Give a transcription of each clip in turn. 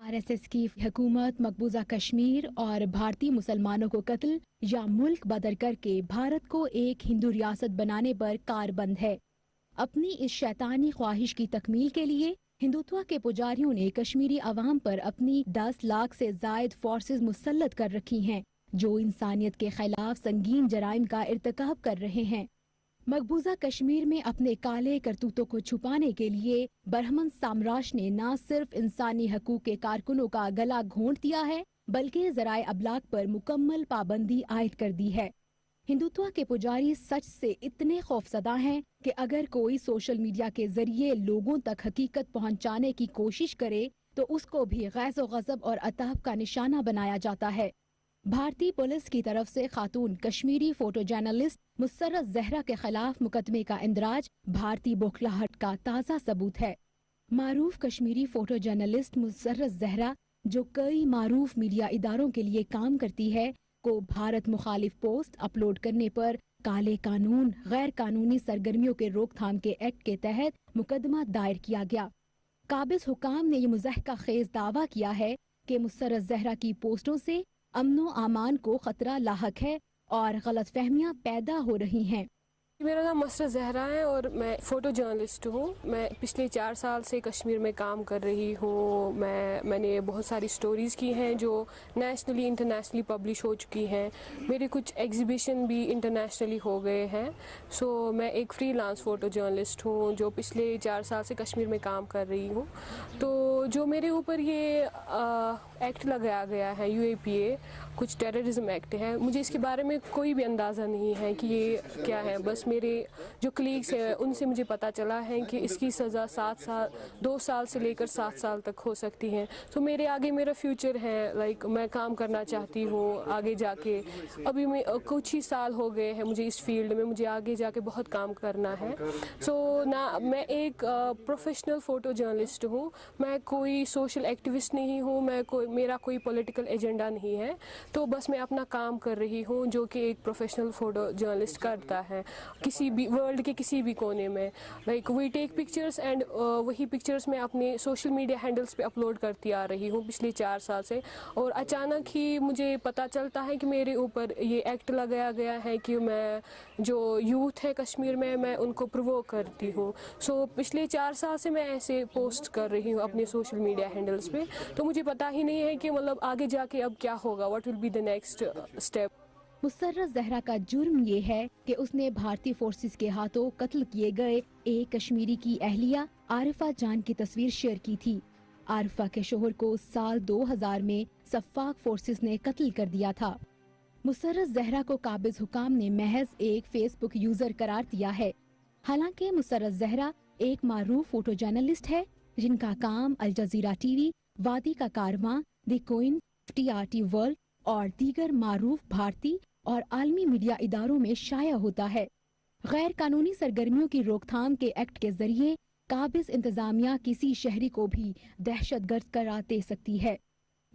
RSS की हुकूमत मकबूजा कश्मीर और भारतीय मुसलमानों को कत्ल या मुल्क बदर करके भारत को एक हिंदू रियासत बनाने पर कारबंद है। अपनी इस शैतानी ख्वाहिश की तकमील के लिए हिंदुत्व के पुजारियों ने कश्मीरी अवाम पर अपनी 10 लाख से जायद फोर्सेस मुसल्लत कर रखी हैं, जो इंसानियत के खिलाफ संगीन जराइम का इर्तिकाब कर रहे हैं। मकबूजा कश्मीर में अपने काले करतूतों को छुपाने के लिए बरहमन साम्राज्य ने न सिर्फ इंसानी हकूक के कारकुनों का गला घोंट दिया है, बल्कि ज़राए अबलाग पर मुकम्मल पाबंदी आयद कर दी है। हिंदुत्व के पुजारी सच से इतने खौफजदा हैं कि अगर कोई सोशल मीडिया के जरिए लोगों तक हकीकत पहुंचाने की कोशिश करे तो उसको भी गैज़ो गज़ब और अताब का निशाना बनाया जाता है। भारतीय पुलिस की तरफ से खातून कश्मीरी फोटो जर्नलिस्ट मुसर्रत ज़हरा के खिलाफ मुकदमे का इंदराज भारतीय बौखलाहट का ताज़ा सबूत है। मारूफ कश्मीरी फोटो जर्नलिस्ट मुसर्रत ज़हरा, जो कई मारूफ मीडिया इदारों के लिए काम करती है, को भारत मुखालिफ पोस्ट अपलोड करने पर काले कानून गैर कानूनी सरगर्मियों के रोकथाम के एक्ट के तहत मुकदमा दायर किया गया। काबिज हुकाम ने ये मुज़हका खेज दावा किया है कि मुसर्रत ज़हरा की पोस्टों से अमनो आमान को खतरा लाहक है और गलत फहमियाँ पैदा हो रही हैं। मेरा नाम मुसर्रत ज़हरा है और मैं फ़ोटो जर्नलिस्ट हूँ। मैं पिछले 4 साल से कश्मीर में काम कर रही हूँ। मैंने बहुत सारी स्टोरीज़ की हैं जो नेशनली इंटरनेशनली पब्लिश हो चुकी हैं। मेरे कुछ एग्ज़िबिशन भी इंटरनेशनली हो गए हैं। सो मैं एक फ्रीलांस फ़ोटो जर्नलिस्ट हूँ जो पिछले 4 साल से कश्मीर में काम कर रही हूँ। तो जो मेरे ऊपर ये एक्ट लगाया गया है UAPA, कुछ टेररिज्म एक्ट है, मुझे इसके बारे में कोई भी अंदाज़ा नहीं है कि ये क्या है। बस मेरे जो कलीग्स हैं उनसे मुझे पता चला है कि इसकी सज़ा 2 साल से लेकर 7 साल तक हो सकती है। तो मेरे आगे मेरा फ्यूचर है, मैं काम करना चाहती हूँ आगे जाके। अभी मैं कुछ ही साल हो गए हैं मुझे इस फील्ड में, मुझे आगे जाके बहुत काम करना है। मैं एक प्रोफेशनल फ़ोटो जर्नलिस्ट हूँ, मैं कोई सोशल एक्टिविस्ट नहीं हूँ, मेरा कोई पॉलिटिकल एजेंडा नहीं है। तो बस मैं अपना काम कर रही हूँ जो कि एक प्रोफेशनल फ़ोटो जर्नलिस्ट करता है किसी भी वर्ल्ड के किसी भी कोने में। वी टेक पिक्चर्स एंड वही पिक्चर्स मैं अपने सोशल मीडिया हैंडल्स पे अपलोड करती आ रही हूँ पिछले 4 साल से। और अचानक ही मुझे पता चलता है कि मेरे ऊपर ये एक्ट लगाया गया है कि मैं जो यूथ है कश्मीर में मैं उनको प्रोवोक करती हूँ। पिछले 4 साल से मैं ऐसे पोस्ट कर रही हूँ अपने सोशल मीडिया हैंडल्स पे। तो मुझे पता ही नहीं है कि आगे जाके अब क्या होगा, what will be the next step. Musarrat Zahra का जुर्म ये है कि उसने भारतीय फोर्सेस के हाथों कत्ल किए गए एक कश्मीरी की अहलिया आरिफा जान की तस्वीर शेयर की थी। आरिफा के शोहर को साल 2000 में सफ़ाक फोर्सेस ने कत्ल कर दिया था। मुसर्रत ज़हरा को काबिज हुकाम ने महज एक फेसबुक यूजर करार दिया है। हालांकि मुसर्रत ज़हरा एक मारूफ फोटो जर्नलिस्ट है जिनका काम अल जज़ीरा TV, वादी का कारवां, द कोइन, TRT वर्ल्ड और दीगर मारूफ भारतीय और आलमी मीडिया इदारों में शाया होता है। गैर कानूनी सरगर्मियों की रोकथाम के एक्ट के जरिए काबिज इंतजामिया किसी शहरी को भी दहशतगर्द करार दे सकती है।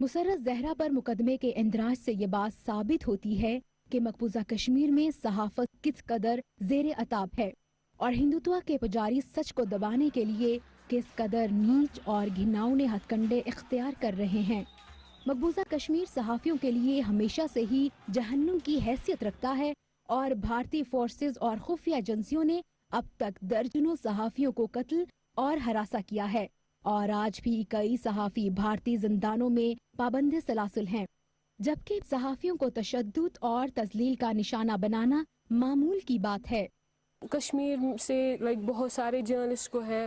मुसर्रत ज़हरा पर मुकदमे के इंदराज से ये बात साबित होती है कि मकबूजा कश्मीर में सहाफत किस कदर ज़ेरे अताब है और हिंदुत्व के पुजारी सच को दबाने के लिए किस कदर नीच और घिनौने हथकंडे इख्तियार कर रहे हैं। मकबूजा कश्मीर सहाफ़ियों के लिए हमेशा से ही जहन्नुम की हैसियत रखता है और भारतीय फोर्सेस और खुफिया एजेंसियों ने अब तक दर्जनों सहाफ़ियों को कत्ल और हरासा किया है और आज भी कई सहाफ़ी भारतीय जिंदानों में पाबंद सलासिल हैं, जबकि सहाफ़ियों को तशद्दुद और तज़लील का निशाना बनाना मामूल की बात है। कश्मीर से बहुत सारे जर्नलिस्ट को है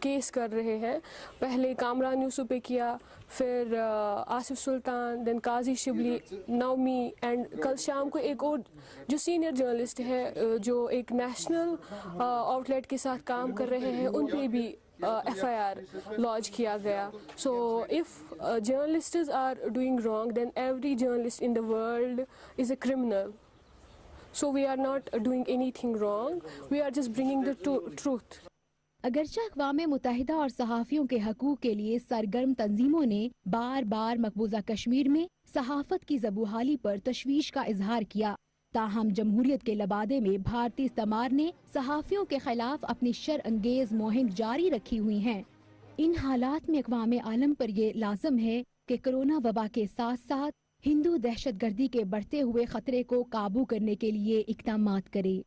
केस कर रहे हैं। पहले कामरान यूसुफ पे किया, फिर आसिफ सुल्तान, देन काजी शिबली, नाउमी एंड कल शाम को एक और जो सीनियर जर्नलिस्ट है जो एक नेशनल आउटलेट के साथ काम कर रहे हैं उन पे भी FIR लॉन्च किया गया। So if journalists are doing wrong then every journalist in the world is a criminal. So we are not doing anything wrong, we are just bringing the truth. अगरचे अक़वाम मुत्तहिदा और सहाफ़ियों के हकूक़ के लिए सरगर्म तंजीमों ने बार बार मकबूजा कश्मीर में सहाफ़त की ज़बूहाली पर तशवीश का इजहार किया, ताहम जमहूरियत के लबादे में भारतीय इस्तेमार ने सहाफ़ियों के खिलाफ अपनी शर अंगेज मुहिम जारी रखी हुई हैं। ان حالات میں اقوام عالم پر یہ لازم ہے کہ کرونا وبا کے ساتھ ساتھ ہندو دہشت گردی کے بڑھتے ہوئے خطرے کو قابو کرنے کے لیے اقدامات کرے۔